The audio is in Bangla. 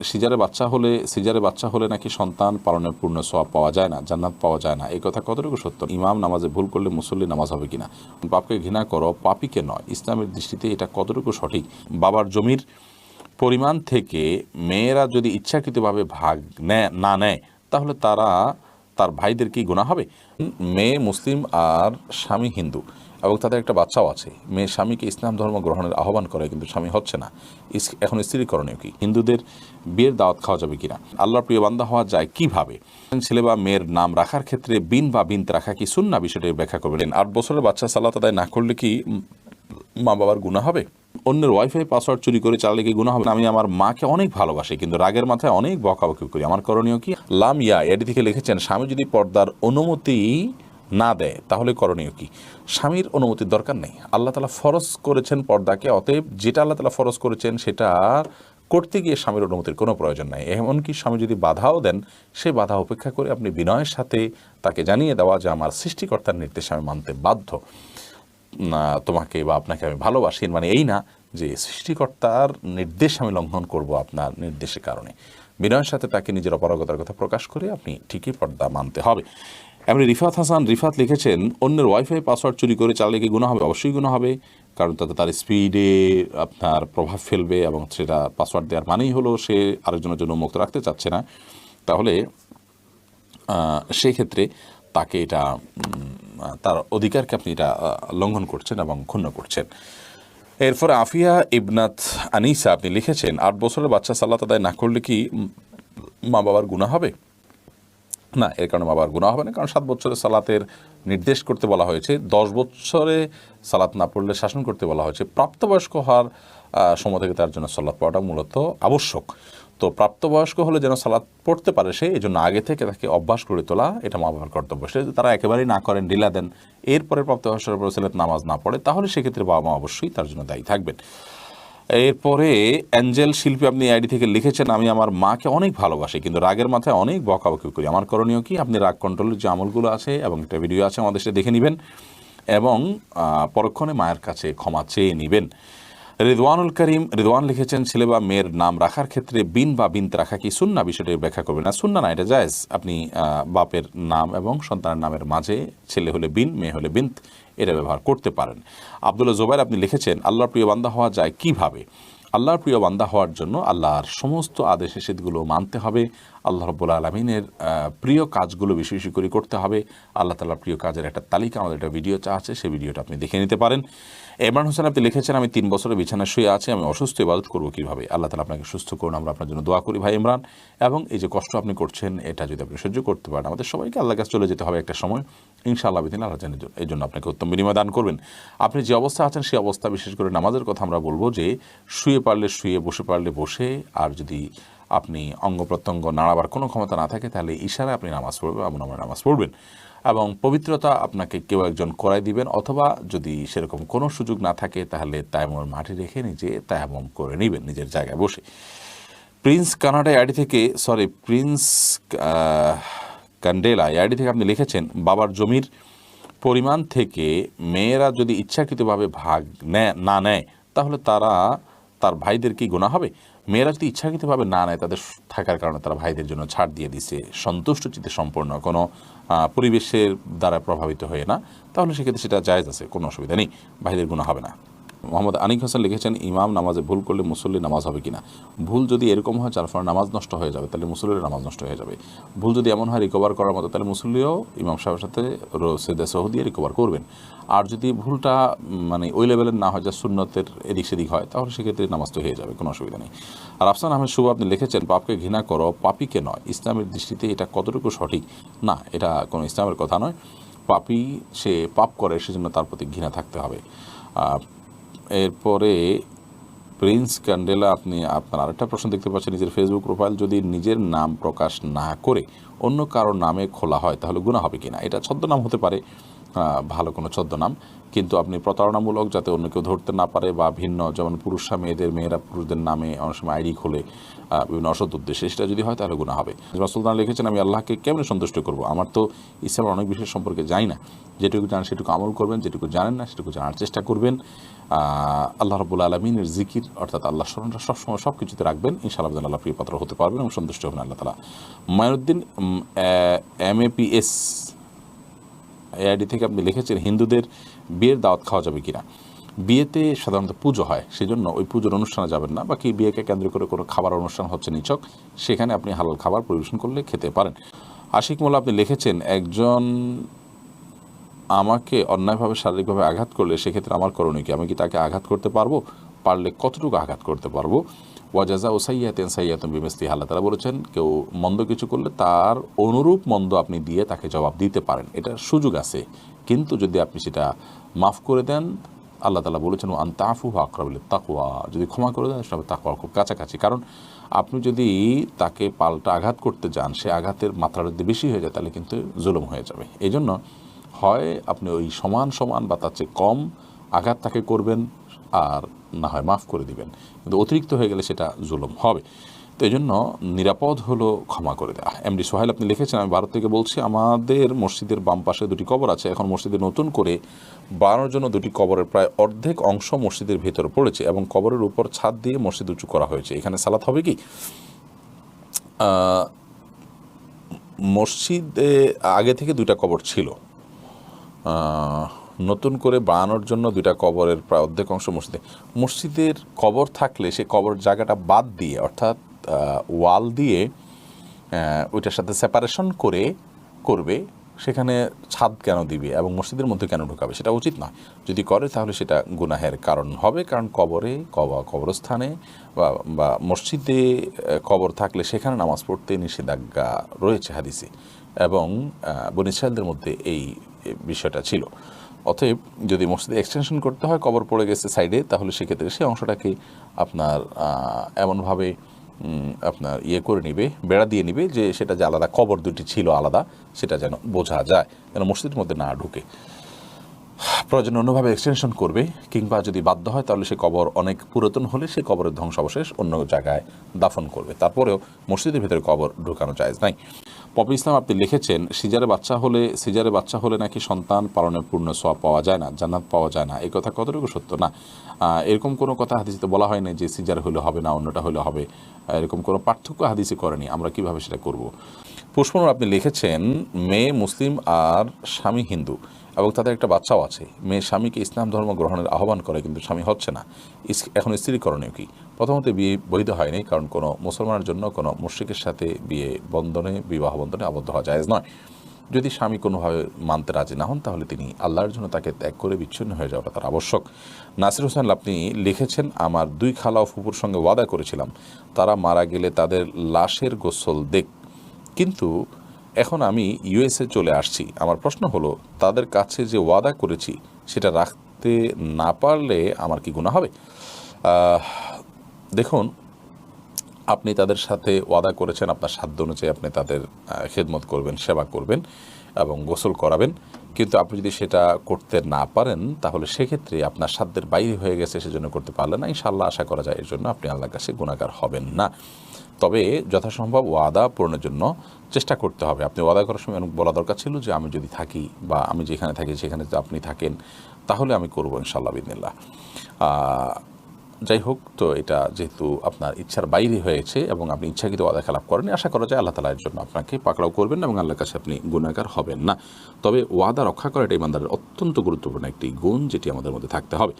সিজারে বাচ্চা হলে নাকি সন্তান পালনের পূর্ণ সওয়াব পাওয়া যায় না, জান্নাত পাওয়া যায় না, এই কথা কতটুকু সত্য? ইমাম নামাজে ভুল করলে মুসল্লি নামাজ হবে কিনা? পাপকে ঘৃণা করো, পাপীকে নয়, ইসলামের দৃষ্টিতে এটা কতটুকু সঠিক? বাবার জমির পরিমাণ থেকে মেয়েরা যদি ইচ্ছাকৃতভাবে ভাগ না নেয় তাহলে তার ভাইদের কি গুনাহ হবে? মেয়ে মুসলিম আর স্বামী হিন্দু এবং তাদের একটা বাচ্চাও আছে। মেয়ে স্বামীকে ইসলাম ধর্ম গ্রহণের আহ্বান করে, কিন্তু স্বামী হচ্ছে না। এখন স্ত্রী করণীয় কি? হিন্দুদের বিয়ের দাওয়াত খাওয়া যাবে কিনা? আল্লাহর প্রিয় বান্দা হওয়া যায় কিভাবে? ছেলে বা মেয়ের নাম রাখার ক্ষেত্রে বিন বা বিন্ত রাখা কি সুন্নাহ, বিষয়টি ব্যাখ্যা করবেন। 8 বছরের বাচ্চা সালাত আদায় না করলে কি মা বাবার গুনাহ হবে? অন্যের ওয়াইফাই পাসওয়ার্ড চুরি করে চালালে কি গুনাহ হবে? আমি আমার মাকে অনেক ভালোবাসি, কিন্তু রাগের মাথায় অনেক বকাবকি করি, আমার করণীয় কি? লাম ইয়া এডি থেকে লিখেছেন, স্বামী যদি পর্দার অনুমতি না দেয় তাহলে করণীয় কি? স্বামীর অনুমতির দরকার নেই। আল্লাহ তাআলা ফরজ করেছেন পর্দাকে, অতএব যেটা আল্লাহ তাআলা ফরজ করেছেন সেটা করতে গিয়ে স্বামীর অনুমতির কোনো প্রয়োজন নাই। এমনকি স্বামী যদি বাধাও দেন, সেই বাধা উপেক্ষা করে আপনি বিনয়ের সাথে তাকে জানিয়ে দেওয়া যে আমার সৃষ্টিকর্তার নির্দেশ আমি মানতে বাধ্য, তোমাকে বা আপনাকে আমি ভালোবাসি, মানে এই না যে সৃষ্টিকর্তার নির্দেশ আমি লঙ্ঘন করব আপনার নির্দেশের কারণে। বিনয়ের সাথে তাকে নিজের অপারগতার কথা প্রকাশ করে আপনি ঠিকই পর্দা মানতে হবে। এমনি রিফাত লিখেছেন, অন্যের ওয়াইফাই পাসওয়ার্ড চুরি করে চালালে কি গুনাহ হবে? অবশ্যই গুনাহ হবে, কারণ তাতে তার স্পিডে আপনার প্রভাব ফেলবে এবং সেটা পাসওয়ার্ড দেওয়ার মানেই হলো সে আরেকজনের জন্য মুক্ত রাখতে চাচ্ছে না। তাহলে সেই ক্ষেত্রে তাকে এটা তার অধিকারকে আপনি এটা লঙ্ঘন করছেন এবং ক্ষুণ্ণ করছেন। এরপরে আফিয়া ইবনাত আনিসা আপনি লিখেছেন, 8 বছরের বাচ্চা সালাত আদায় না করলে কি মা বাবার গুনাহ হবে? না, এর কারণে মা বাবার গুনাহ হবে না, কারণ 7 বছরের সালাতের নির্দেশ করতে বলা হয়েছে, 10 বছরে সালাত না পড়লে শাসন করতে বলা হয়েছে। প্রাপ্তবয়স্ক হওয়ার সময় থেকে তার জন্য সালাত পড়াটা মূলত আবশ্যক। তো প্রাপ্তবয়স্ক হলে যেন সালাত পড়তে পারে সে, এই জন্য আগে থেকে তাকে অভ্যাস করে তোলা এটা মা বাবার কর্তব্য। সে তারা একেবারেই না করেন, ঢিলা দেন, এরপরে প্রাপ্তবয়স্কের পর ছেলে নামাজ না পড়ে, তাহলে সেক্ষেত্রে বাবা মা অবশ্যই তার জন্য দায়ী থাকবেন। এরপরে অ্যাঞ্জেল শিল্পী আপনি আইডি থেকে লিখেছেন, আমি আমার মাকে অনেক ভালোবাসি, কিন্তু রাগের মাথায় অনেক বকাবকি করি, আমার করণীয় কি? আপনি রাগ কন্ট্রোলের যে আমলগুলো আছে এবং একটা ভিডিও আছে আমাদের সাথে দেখে নেবেন এবং পরক্ষণে মায়ের কাছে ক্ষমা চেয়ে নেবেন। রিদওয়ান লিখেছেন, ছেলে বা মেয়ের নাম রাখার ক্ষেত্রে বিন বা বিন্ত রাখা কি সুন্নাহ, বিষয়টি ব্যাখ্যা করবেন। না, সুন্নাহ না, এটা জায়েজ। আপনি বাপের নাম এবং সন্তানের নামের মাঝে ছেলে হলে বিন, মেয়ে হলে বিন্ত, এটা ব্যবহার করতে পারেন। আব্দুল্লাহ জোবাইর আপনি লিখেছেন, আল্লাহর প্রিয় বান্দা হওয়া যায় কিভাবে? আল্লাহর প্রিয় বান্দা হওয়ার জন্য আল্লাহর সমস্ত আদেশ নিষেধগুলো মানতে হবে, আল্লাহ রাব্বুল আলামিনের প্রিয় কাজগুলো বেশি বেশি করে করতে হবে। আল্লাহ তাআলার প্রিয় কাজের একটা তালিকা আমাদের একটা ভিডিও আছে, সেই ভিডিওটা আপনি দেখে নিতে পারেন। ইমরান হোসেন আপনি লিখেছেন, আমি 3 বছরের বিছানায় শুয়ে আছি, আমি অসুস্থ, ইবাদত করবো কীভাবে? আল্লাহ তাআলা আপনাকে সুস্থ করুন, আমরা আপনার জন্য দোয়া করি ভাই ইমরান। এবং এই যে কষ্ট আপনি করছেন, এটা যদি আপনি সহ্য করতে পারেন, আমাদের সবাইকে আল্লাহর কাছে চলে যেতে হবে একটা সময়, ইনশাআল্লাহ বিদিন আল্লাহ জানেন এই জন্য আপনাকে উত্তম বিনিময় দান করবেন। আপনি যে অবস্থা আছেন সেই অবস্থা, বিশেষ করে নামাজের কথা আমরা বলবো যে শুয়ে পারলে শুয়ে, বসে পারলে বসে, আর যদি আপনি অঙ্গ প্রত্যঙ্গ নাড়াবার কোনো ক্ষমতা না থাকে তাহলে ইশারায় আপনি নামাজ পড়বেন, এমন আমরা নামাজ পড়বেন এবং পবিত্রতা আপনাকে কেউ একজন করাই দিবেন, অথবা যদি সেরকম কোনো সুযোগ না থাকে তাহলে তায়াম্মুম মাটি রেখে নিজে তায়াম্মুম করে নেবেন নিজের জায়গায় বসে। প্রিন্স কান্ডেলা আইডি থেকে আপনি লিখেছেন, বাবার জমির পরিমাণ থেকে মেয়েরা যদি ইচ্ছাকৃতভাবে ভাগ না নেয় তাহলে তার ভাইদের কি গুনাহ হবে? মেয়েরা যদি ইচ্ছাকৃতভাবে না নেয়, তাদের থাকার কারণে তারা ভাইদের জন্য ছাড় দিয়ে দিছে, সন্তুষ্ট চিত্তে সম্পূর্ণ, কোনো পরিবেশের দ্বারা প্রভাবিত হয়ে না, তাহলে সেক্ষেত্রে সেটা জায়েজ আছে, কোনো অসুবিধা নেই, ভাইদের গুনাহ হবে না। মোহাম্মদ আনিক হোসেন লিখেছেন, ইমাম নামাজে ভুল করলে মুসল্লি নামাজ হবে কিনা? ভুল যদি এরকম হয় যার ফলে নামাজ নষ্ট হয়ে যাবে, তাহলে মুসল্লির নামাজ নষ্ট হয়ে যাবে। ভুল যদি এমন হয় রিকভার করার মতো, তাহলে মুসল্লিও ইমাম সাহেবের সাথে সেদে সহদিয়ে রিকভার করবেন। আর যদি ভুলটা মানে ওই লেভেলের না হয়, যা সুন্নতের এদিক সেদিক হয়, তাহলে সেক্ষেত্রে নামাজ তো হয়ে যাবে, কোনো অসুবিধা নেই। আর আফসান আহমেদ শুভ আপনি লিখেছেন, পাপকে ঘৃণা করো, পাপীকে নয়, ইসলামের দৃষ্টিতে এটা কতটুকু সঠিক? না, এটা কোনো ইসলামের কথা নয়। পাপী সে পাপ করে, সেজন্য তার প্রতি ঘৃণা থাকতে হবে। এরপরে প্রিন্স ক্যান্ডেলা আপনি আপনার আরেকটা প্রশ্ন দেখতে পাচ্ছেন, নিজের ফেসবুক প্রোফাইল যদি নিজের নাম প্রকাশ না করে অন্য কারোর নামে খোলা হয় তাহলে গুনাহ হবে কিনা? এটা ছদ্মনাম হতে পারে, ভালো কোনো ছদ্মনাম, কিন্তু আপনি প্রতারণামূলক যাতে অন্য কেউ ধরতে না পারে বা ভিন্ন, যেমন পুরুষরা মেয়েদের, মেয়েরা পুরুষদের নামে অনেক সময় আইডি খোলে বিভিন্ন অসৎ উদ্দেশ্যে, সেটা যদি হয় তাহলে গুনাহ হবে। সুলতান লিখেছেন, আমি আল্লাহকে কেমনে সন্তুষ্ট করব? আমার তো ইসলামের অনেক বিষয় সম্পর্কে জানি না। যেটুকু জানেন সেটুকু আমল করবেন, যেটুকু জানেন না সেটুকু জানার চেষ্টা করবেন। আল্লাহ রাব্বুল আলামিনের জিকির অর্থাৎ আল্লাহ স্মরণটা সবসময় সব কিছুতে রাখবেন, ইনশাআল্লাহ আল্লাহ প্রিয় পাত্র হতে পারবেন এবং সন্তুষ্ট হবেন আল্লাহ তাআলা। মাইনুদ্দিন MAPS AID থেকে আপনি লিখেছেন, হিন্দুদের বিয়ের দাওয়াত খাওয়া যাবে কিনা? বিয়েতে সাধারণত পুজো হয়, সেজন্য ওই পুজোর অনুষ্ঠানে যাবেন না। বাকি বিয়েকে কেন্দ্র করে কোনো খাবার অনুষ্ঠান হচ্ছে নিছক, সেখানে আপনি হালাল খাবার পরিবেশন করলে খেতে পারেন। আশিক মোল্লা আপনি লিখেছেন, একজন আমাকে অন্যায়ভাবে শারীরিকভাবে আঘাত করলে সেক্ষেত্রে আমার করণীয় কি? আমি কি তাকে আঘাত করতে পারবো? পারলে কতটুকু আঘাত করতে পারবো? ওয়াজাজা ও সাইয়াতেন সাইয়াতুন বিমিসলিহা, আল্লাহ তাআলা বলেছেন, কেউ মন্দ কিছু করলে তার অনুরূপ মন্দ আপনি দিয়ে তাকে জবাব দিতে পারেন, এটার সুযোগ আছে। কিন্তু যদি আপনি সেটা মাফ করে দেন, আল্লাহ তাআলা বলেছেন আন তাফু আকরাবু লিত্তাকওয়া, যদি ক্ষমা করে দেন সেটা তাকওয়ার খুব কাছাকাছি। কারণ আপনি যদি তাকে পাল্টা আঘাত করতে যান, সে আঘাতের মাত্রা যদি বেশি হয়ে যায় তাহলে কিন্তু জুলুম হয়ে যাবে। এই জন্য হয় আপনি ওই সমান সমান বা তার চেয়ে কম আঘাত তাকে করবেন, আর না হয় মাফ করে দিবেন, কিন্তু অতিরিক্ত হয়ে গেলে সেটা জুলুম হবে। তো এই জন্য নিরাপদ হলো ক্ষমা করে দেওয়া। MD সোহাইল আপনি লিখেছেন, আমি ভারত থেকে বলছি, আমাদের মসজিদের বাম পাশে দুটি কবর আছে, এখন মসজিদে নতুন করে বানানোর জন্য দুটি কবরের প্রায় অর্ধেক অংশ মসজিদের ভেতরে পড়েছে এবং কবরের উপর ছাদ দিয়ে মসজিদ উঁচু করা হয়েছে, এখানে সালাত হবে কি? মসজিদে আগে থেকে দুইটা কবর ছিল, নতুন করে বানানোর জন্য দুইটা কবরের প্রায় অর্ধেক অংশ মসজিদের কবর থাকলে সে কবর জায়গাটা বাদ দিয়ে, অর্থাৎ ওয়াল দিয়ে ওইটার সাথে সেপারেশন করে করবে, সেখানে ছাদ কেন দিবে এবং মসজিদের মধ্যে কেন ঢুকাবে? সেটা উচিত নয়। যদি করে তাহলে সেটা গুনাহের কারণ হবে, কারণ কবরস্থানে বা মসজিদে কবর থাকলে সেখানে নামাজ পড়তে নিষেধাজ্ঞা রয়েছে হাদিসে, এবং বনী ইসরাঈলদের মধ্যে এই বিষয়টা ছিল। অতএব যদি মসজিদে এক্সটেনশন করতে হয়, কবর পড়ে গেছে সাইডে, তাহলে সেক্ষেত্রে সেই অংশটাকে আপনার এমনভাবে আপনার করে নিবে, বেড়া দিয়ে নিবে যে সেটা যে আলাদা কবর দুটি ছিল আলাদা, সেটা যেন বোঝা যায়, যেন মসজিদের মধ্যে না ঢুকে। প্রয়োজন অন্যভাবে এক্সটেনশন করবে, কিংবা যদি বাধ্য হয় তাহলে সে কবর অনেক পুরাতন হলে সেই কবরের ধ্বংসাবশেষ অন্য জায়গায় দাফন করবে। তারপরেও মসজিদের ভিতরে কবর ঢুকানো জায়েজ নাই। পপি ইসলাম আপনি লিখেছেন, সিজারে বাচ্চা হলে নাকি সন্তান পালনের পূর্ণ সওয়াব পাওয়া যায় না, জান্নাত পাওয়া যায় না, এই কথা কতটুকু সত্য? না, এরকম কোনো কথা হাদিসে বলা হয় না যে সিজার হলে হবে না, অন্যটা হলে হবে, এরকম কোনো পার্থক্য হাদিসে করেনি, আমরা কিভাবে সেটা করব? পুষ্পনুর আপনি লিখেছেন, মেয়ে মুসলিম আর স্বামী হিন্দু এবং তাদের একটা বাচ্চাও আছে, মেয়ে স্বামীকে ইসলাম ধর্ম গ্রহণের আহ্বান করে কিন্তু স্বামী হচ্ছে না, এখন স্ত্রী করণীয় কি? প্রথমত বিয়ে বৈধ হয়নি, কারণ কোনো মুসলমানের জন্য কোনো মুশরিকের সাথে বিবাহ বন্ধনে আবদ্ধ হওয়া জায়েজ নয়। যদি স্বামী কোনোভাবে মানতে রাজি না হন, তাহলে তিনি আল্লাহর জন্য তাকে ত্যাগ করে বিচ্ছিন্ন হয়ে যাওয়াটা তার আবশ্যক। নাসির হোসেন আপনি লিখেছেন, আমার দুই খালা ও ফুপুর সঙ্গে ওয়াদা করেছিলাম তারা মারা গেলে তাদের লাশের গোসল দেখ, কিন্তু এখন আমি USA চলে আসছি। আমার প্রশ্ন হলো, তাদের কাছে যে ওয়াদা করেছি সেটা রাখতে না পারলে আমার কি গুনাহ হবে? দেখুন, আপনি তাদের সাথে ওয়াদা করেছেন আপনার সাধ্য অনুযায়ী আপনি তাদের খেদমত করবেন, সেবা করবেন এবং গোসল করাবেন, কিন্তু আপনি যদি সেটা করতে না পারেন তাহলে সেক্ষেত্রে আপনার সাধ্যের বাইরে হয়ে গেছে, সেজন্য করতে পারলেন না। ইনশাআল্লাহ আশা করা যায় এর জন্য আপনি আল্লাহর কাছে গুনাহগার হবেন না। তবে যথাসম্ভব ওয়াদা পূরণের জন্য চেষ্টা করতে হবে। আপনি ওয়াদা করার সময় বলা দরকার ছিল যে আমি যদি থাকি বা আমি যেখানে থাকি সেখানে যদি আপনি থাকেন তাহলে আমি করবো ইনশাআল্লাহ বিদিনিল্লাহ। যাই হোক, তো এটা যেহেতু আপনার ইচ্ছার বাইরে হয়েছে এবং আপনি ইচ্ছাকৃত ওয়াদা খেলাপ করেন, আশা করা যায় আল্লাহ তাআলা এর জন্য আপনাকে পাকড়াও করবেন না এবং আল্লাহর কাছে আপনি গুনাহগার হবেন না। তবে ওয়াদা রক্ষা করা এটা ইমানদারের অত্যন্ত গুরুত্বপূর্ণ একটি গুণ, যেটি আমাদের মধ্যে থাকতে হবে।